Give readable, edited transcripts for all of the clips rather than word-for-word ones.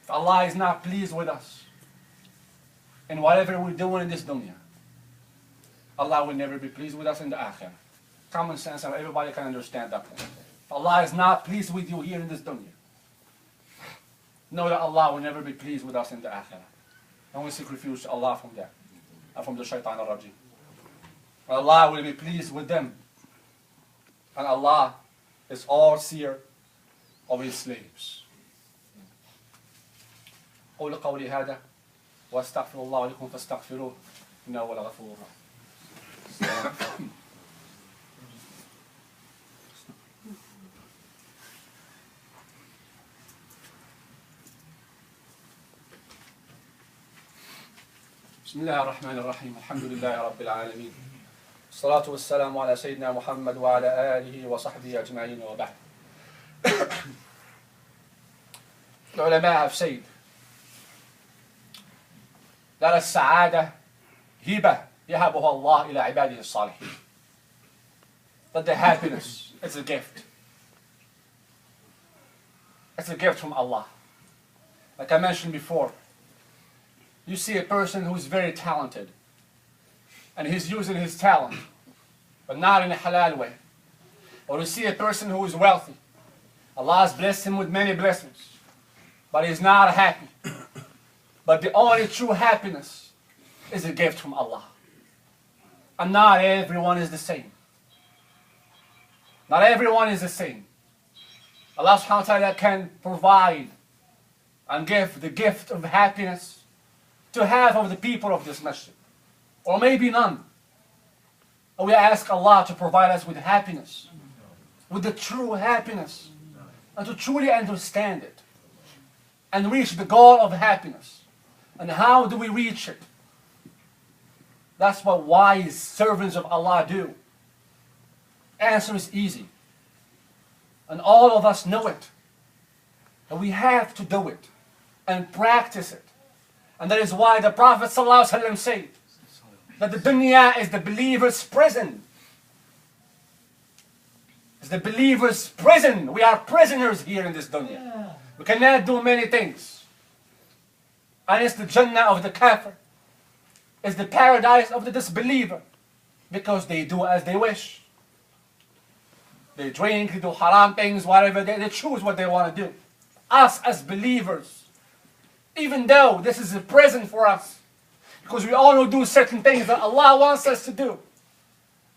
If Allah is not pleased with us in whatever we're doing in this dunya, Allah will never be pleased with us in the akhirah. Common sense, and everybody can understand that point. If Allah is not pleased with you here in this dunya, know that Allah will never be pleased with us in the akhirah. And we seek refuge to Allah from that, and from the shaitan al-rajim. Allah will be pleased with them. And Allah is all seer of His slaves. قولوا قولي هذا واستغفر الله لكم فاستغفروه إنه هو الغفور الرحيم. بسم الله الرحمن الرحيم. الحمد لله رب العالمين. الصلاة والسلام على سيدنا محمد وعلى آله وصحبه أجمعين وبعد. العلماء have said that السعادة هبة يهبها الله إلى عباده الصالحين. That the happiness is a gift. It's a gift from Allah. Like I mentioned before, you see a person who's very talented and he's using his talent, but not in a halal way. Or you see a person who is wealthy. Allah has blessed him with many blessings, but he's not happy. But the only true happiness is a gift from Allah. And not everyone is the same. Not everyone is the same. Allah subhanahu wa ta'ala can provide and give the gift of happiness to half of the people of this masjid, or maybe none. And we ask Allah to provide us with happiness, with the true happiness, and to truly understand it, and reach the goal of happiness. And how do we reach it? That's what wise servants of Allah do. Answer is easy. And all of us know it. And we have to do it and practice it. And that is why the Prophet ﷺ said that the dunya is the believer's prison. It's the believer's prison. We are prisoners here in this dunya. We cannot do many things. And it's the Jannah of the kafir. It's the paradise of the disbeliever. Because they do as they wish. They drink, they do haram things, whatever. They choose what they want to do. Us as believers, even though this is a prison for us, because we all do certain things that Allah wants us to do.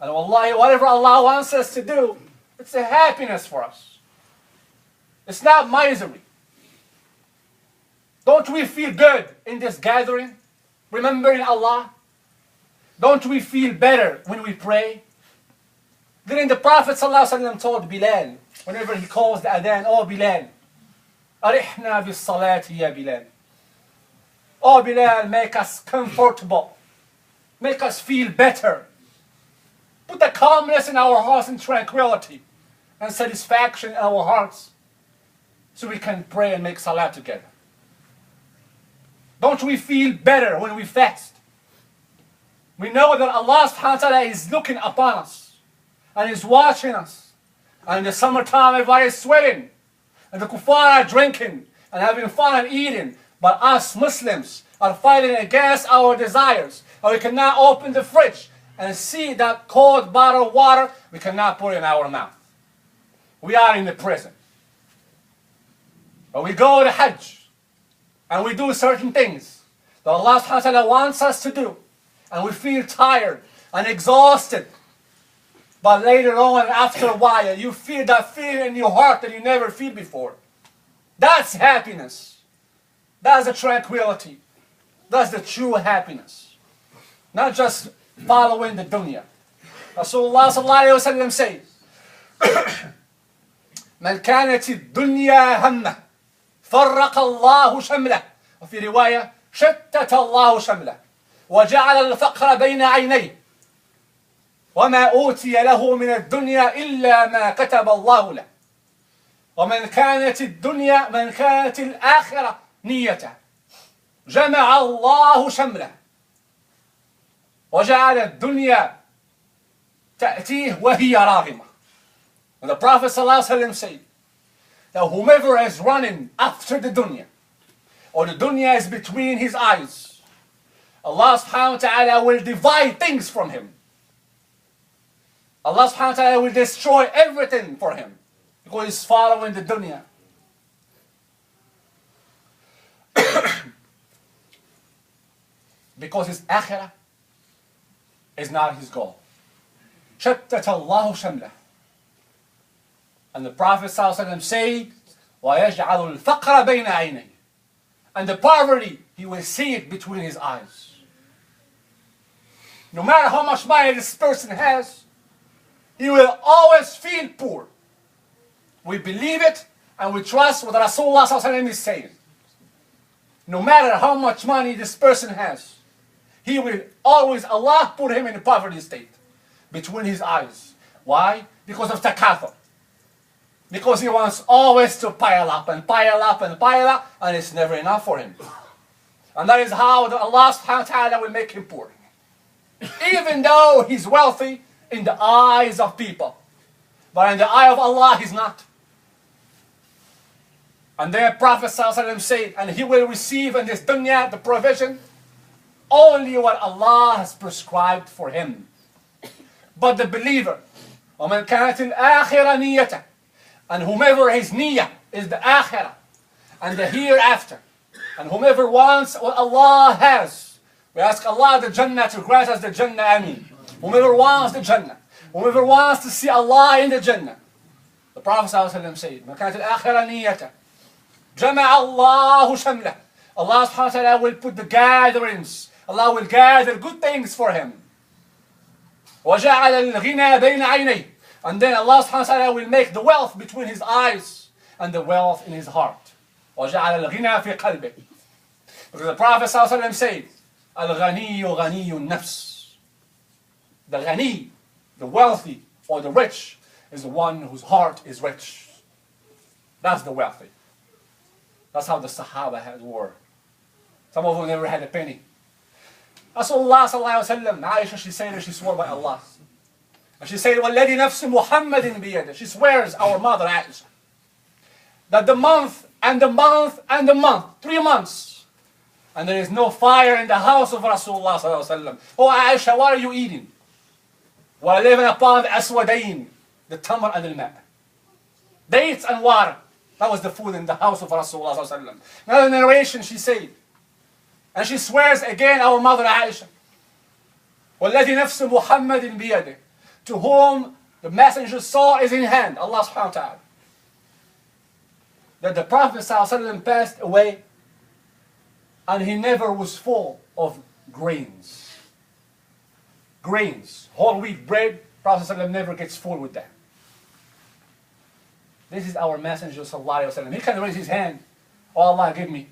And wallahi, whatever Allah wants us to do, it's a happiness for us. It's not misery. Don't we feel good in this gathering, remembering Allah? Don't we feel better when we pray? Then the Prophet ﷺ told Bilal, whenever he calls the adhan, "Oh Bilal, arihna bis salati ya Bilal." Oh Bilal, make us comfortable. Make us feel better. Put the calmness in our hearts and tranquility and satisfaction in our hearts so we can pray and make salah together. Don't we feel better when we fast? We know that Allah subhanahu wa ta'ala is looking upon us and is watching us. And in the summertime everybody is sweating and the kuffar are drinking and having fun and eating. But us Muslims are fighting against our desires. And we cannot open the fridge and see that cold bottle of water. We cannot put it in our mouth. We are in the prison. But we go to Hajj and we do certain things that Allah subhanahu wa ta'ala wants us to do. And we feel tired and exhausted. But later on, after a while, you feel that feeling in your heart that you never feel before. That's happiness. That's the tranquility. That's the true happiness. Not just following the dunya. Rasulullah sallallahu alayhi wa sallam says, من كانت الدنيا همه فرق الله شمله. وفي رواية شتت الله شمله وجعل الفقر بين عينيه وما أوتي له من الدنيا إلا ما كتب الله له. ومن كانت الدنيا من كانت الآخرة نيته جمع الله شمله وجعل الدنيا تأتيه وهي راغمة. And the Prophet ﷺ said that whomever is running after the dunya or the dunya is between his eyes, Allah subhanahu wa ta'ala will divide things from him. Allah subhanahu wa ta'ala will destroy everything for him because he's following the dunya. Because his akhirah is not his goal. شتت الله شمله. And the Prophet ﷺ said, وَيَجْعَلُ الْفَقْرَ بَيْنَ عَيْنَيْهِ. And the poverty, he will see it between his eyes. No matter how much money this person has, he will always feel poor. We believe it and we trust what Rasulullah ﷺ is saying. No matter how much money this person has, he will always, Allah put him in a poverty state between his eyes. Why? Because of takathur. Because he wants always to pile up and pile up and pile up, and it's never enough for him. And that is how Allah subhanahu wa ta'ala will make him poor. Even though he's wealthy in the eyes of people, but in the eye of Allah he's not. And then Prophet ﷺ said, and he will receive in this dunya the provision only what Allah has prescribed for him. But the believer, وَمَنْ كَانَتِ الْآخِرَ نِيَّةً, and whomever his niyyah is the akhirah and the hereafter, and whomever wants what Allah has, we ask Allah the Jannah to grant us the Jannah, Ameen. Whomever wants the Jannah, whomever wants to see Allah in the Jannah, the Prophet ﷺ said, مَنْ كَانَتِ الْآخِرَ نِيَّةً جَمَعَ اللَّهُ شَمْلَهُ. Allah subhanahu wa ta'ala will put the gatherings, Allah will gather good things for him. وَجَعَلَ الْغِنَى بَيْنَ عَيْنَيْهِ. And then Allah subhanahu wa ta'ala will make the wealth between his eyes and the wealth in his heart. وَجَعَلَ الْغِنَى فِي قَلْبِهِ. Because the Prophet ﷺ said, الْغَنِيُّ غَنِيُّ النَّفْسِ. The ghani, the wealthy or the rich, is the one whose heart is rich. That's the wealthy. That's how the Sahaba were. Some of them never had a penny. Rasulullah sallallahu alayhi wa sallam, Aisha, she said, she swore by Allah. And she said, وَالَّذِي نَفْسِ مُحَمَّدٍ بِيَدِهِ. She swears, our mother Aisha, that the month and the month and the month, 3 months, and there is no fire in the house of Rasulullah sallallahu alayhi wa sallam. Oh Aisha, what are you eating? We're living upon the aswadain, the tamar and the ma'. Dates and water. That was the food in the house of Rasulullah sallallahu alayhi wa sallam. Another narration she said, and she swears again, our mother Aisha, وَالَّذِي نَفْسُ مُحَمَّدٍ بِيَدِهِ, to whom the messenger's soul is in hand, Allah subhanahu wa ta'ala, that the Prophet sallallahu alayhi wa sallam passed away and he never was full of grains. Grains, whole wheat bread, Prophet sallallahu alayhi wa sallam never gets full with that. This is our messenger sallallahu alayhi wa sallam. He can raise his hand, oh Allah give me.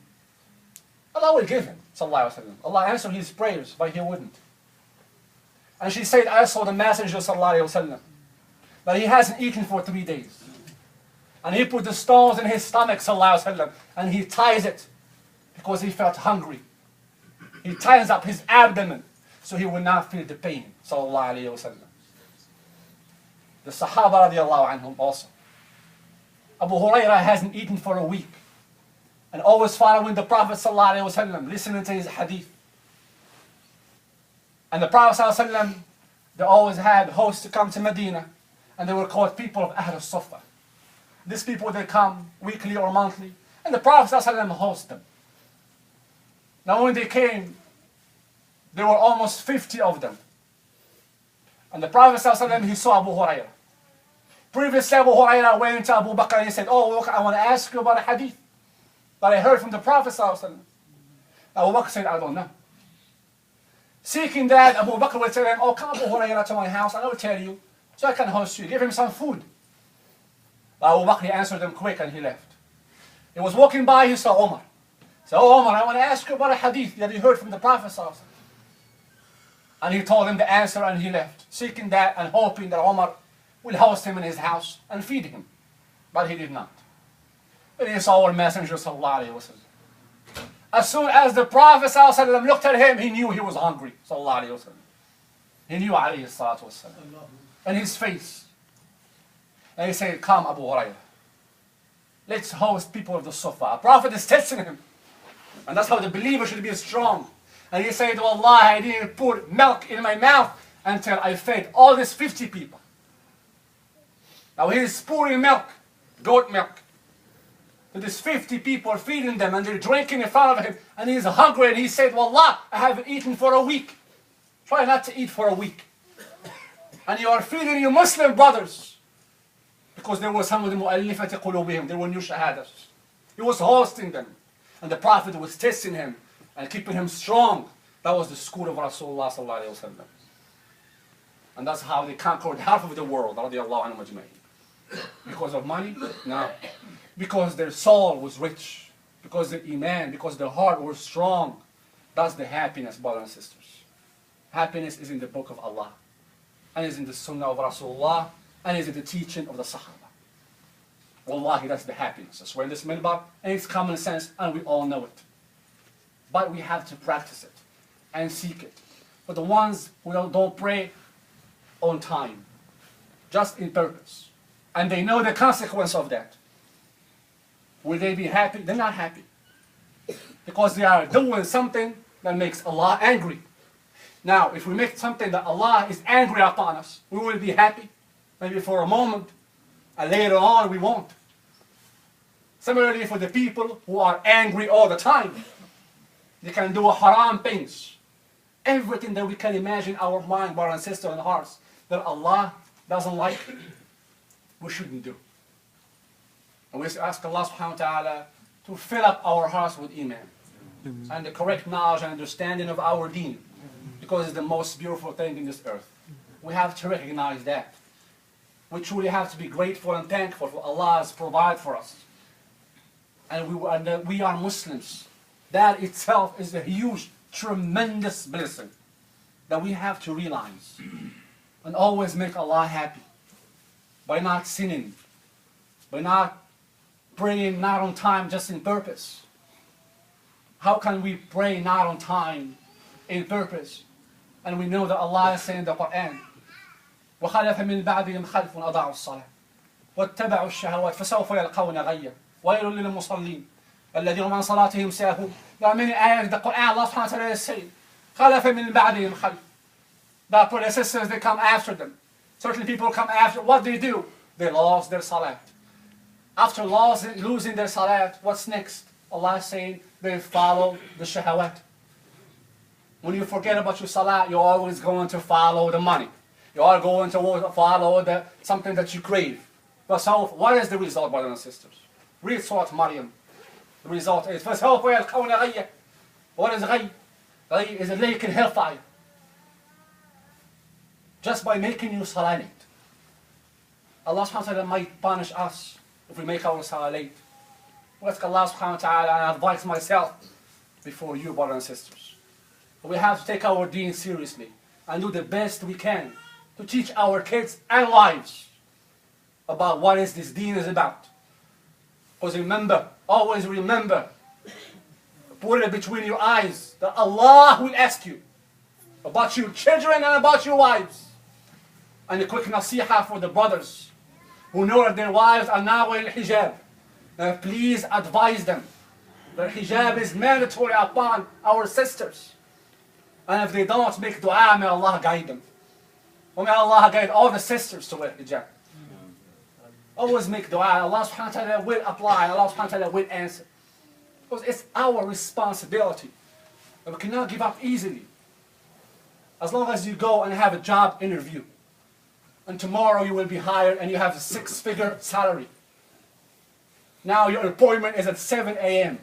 Allah will give him, sallallahu alayhi wa sallam. Allah answered his prayers, but he wouldn't. And she said, I saw the messenger sallallahu alayhi wa sallam, that he hasn't eaten for 3 days. And he put the stones in his stomach, sallallahu alayhi wa sallam, and he ties it because he felt hungry. He ties up his abdomen so he would not feel the pain, sallallahu alayhi wa sallam. The Sahaba radiallahu anhum also. Abu Hurairah hasn't eaten for a week, and always following the Prophet ﷺ, listening to his hadith. And the Prophet ﷺ, they always had hosts to come to Medina, and they were called people of Ahl al-Suffah. These people, they come weekly or monthly, and the Prophet ﷺ hosts them. Now when they came, there were almost 50 of them. And the Prophet ﷺ, he saw Abu Hurairah. Previously, Abu Hurairah went to Abu Bakr and he said, oh, look, I want to ask you about a hadith that I heard from the Prophet ﷺ. Abu Bakr said, I don't know. Seeking that, Abu Bakr would tell him, oh, come Abu Hurairah to my house and I will tell you, so I can host you. Give him some food. But Abu Bakr answered him quick and he left. He was walking by, he saw Umar. He said, oh Umar, I want to ask you about a hadith that you heard from the Prophet ﷺ. And he told him the answer and he left, seeking that and hoping that Umar will host him in his house and feed him. But he did not. But he saw our messenger sallallahu alayhi wa sallam. As soon as the Prophet sallallahu alayhi wa sallam looked at him, he knew he was hungry, sallallahu alayhi wa sallam. He knew alayhi salatu wa sallam. And his face. And he said, come Abu Hurairah. Let's host people of the Sufa. The Prophet is testing him. And that's how the believer should be strong. And he said, Wallah, I didn't put milk in my mouth until I fed all these 50 people. Now he's pouring milk, goat milk, to these 50 people, feeding them, and they're drinking in front of him, and he's hungry, and he said, Wallah, I haven't eaten for a week. Try not to eat for a week. And you are feeding your Muslim brothers. Because there were some of the mu'allifati qulubihim, there were new shahadas. He was hosting them. And the Prophet was testing him and keeping him strong. That was the school of Rasulullah sallallahu alayhi wa sallam. And that's how they conquered half of the world, radiallahu anhu majma'in. Because of money? No. Because their soul was rich. Because their iman, because their heart was strong. That's the happiness, brothers and sisters. Happiness is in the book of Allah. And is in the sunnah of Rasulullah. And is in the teaching of the Sahaba. Wallahi, that's the happiness. I swear in this minbar, and it's common sense, and we all know it. But we have to practice it and seek it. For the ones who don't pray on time, just in purpose, and they know the consequence of that, will they be happy? They're not happy. Because they are doing something that makes Allah angry. Now, if we make something that Allah is angry upon us, we will be happy, maybe for a moment, and later on we won't. Similarly for the people who are angry all the time, they can do haram things. Everything that we can imagine our mind, brothers and sisters, and hearts, that Allah doesn't like, we shouldn't do. And we ask Allah subhanahu wa ta'ala to fill up our hearts with iman. And the correct knowledge and understanding of our deen. Because it's the most beautiful thing in this earth. We have to recognize that. We truly have to be grateful and thankful for Allah has provided for us. And we are Muslims. That itself is a huge, tremendous blessing that we have to realize. And always make Allah happy. By not sinning. By not praying not on time, just in purpose. How can we pray not on time, in purpose? And we know that Allah is saying in the Quran, وخلف من بعدهم خلف أضاعوا الصلاة واتبعوا الشهوات فسوف يلقون غيا ويل للمصلين الذين هم عن صلاتهم ساهون. There are many ayahs in the Quran. Allah subhanahu wa ta'ala is saying, خلف من بعدهم خلف. The predecessors, they come after them. Certain people come after. What they do? They lost their salat. After losing their salat, what's next? Allah is saying they follow the shahawat. When you forget about your salat, you're always going to follow the money. You are going to follow something that you crave. But so, what is the result, brothers and sisters? Read Surah Maryam. The result is, فَسَوْفَ يَلْقَوْنَ غَيًّا. What is غَيّ? غَيّ is a lake in hellfire. Just by making you salah late. Allah subhanahu wa ta'ala might punish us if we make our salah late. We ask Allah subhanahu wa ta'ala, and I advise myself before you, brothers and sisters. We have to take our deen seriously and do the best we can to teach our kids and wives about what is this deen is about. Because remember, always remember, put it between your eyes that Allah will ask you about your children and about your wives. And a quick nasiha for the brothers who know that their wives are now wearing hijab. Please advise them that hijab is mandatory upon our sisters. And if they don't make dua, may Allah guide them. Or may Allah guide all the sisters to wear hijab. Always make dua. Allah subhanahu wa ta'ala will apply. Allah subhanahu wa ta'ala will answer. Because it's our responsibility. And we cannot give up easily. As long as you go and have a job interview. And tomorrow you will be hired and you have a 6-figure salary. Now your appointment is at 7 a.m.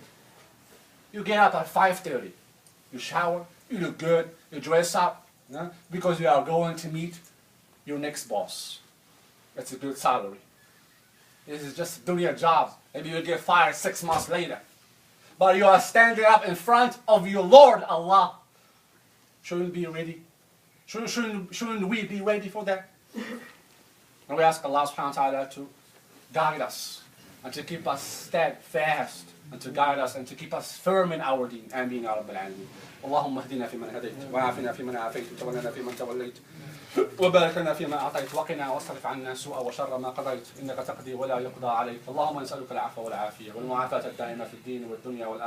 You get up at 5:30. You shower. You look good, you dress up, because you are going to meet your next boss. That's a good salary. This is just doing your job. Maybe you'll get fired 6 months later. But you are standing up in front of your Lord Allah. Shouldn't we be ready? Shouldn't we be ready for that? And we ask Allah subhanahu wa ta'ala to guide us and to keep us steadfast and to guide us and to keep us firm in our deen. Ameen ya Rabbil Alameen. اللهم اهدنا فيمن هديت وعافنا فيمن عافيت وتولنا فيمن توليت وبارك لنا فيما أعطيت وقنا واصرف عنا سوء وشر ما قضيت إنك تقضي ولا يقضى عليك اللهم نسألك العفو والعافية والمعافاة الدائمة في الدين والدنيا والآخرة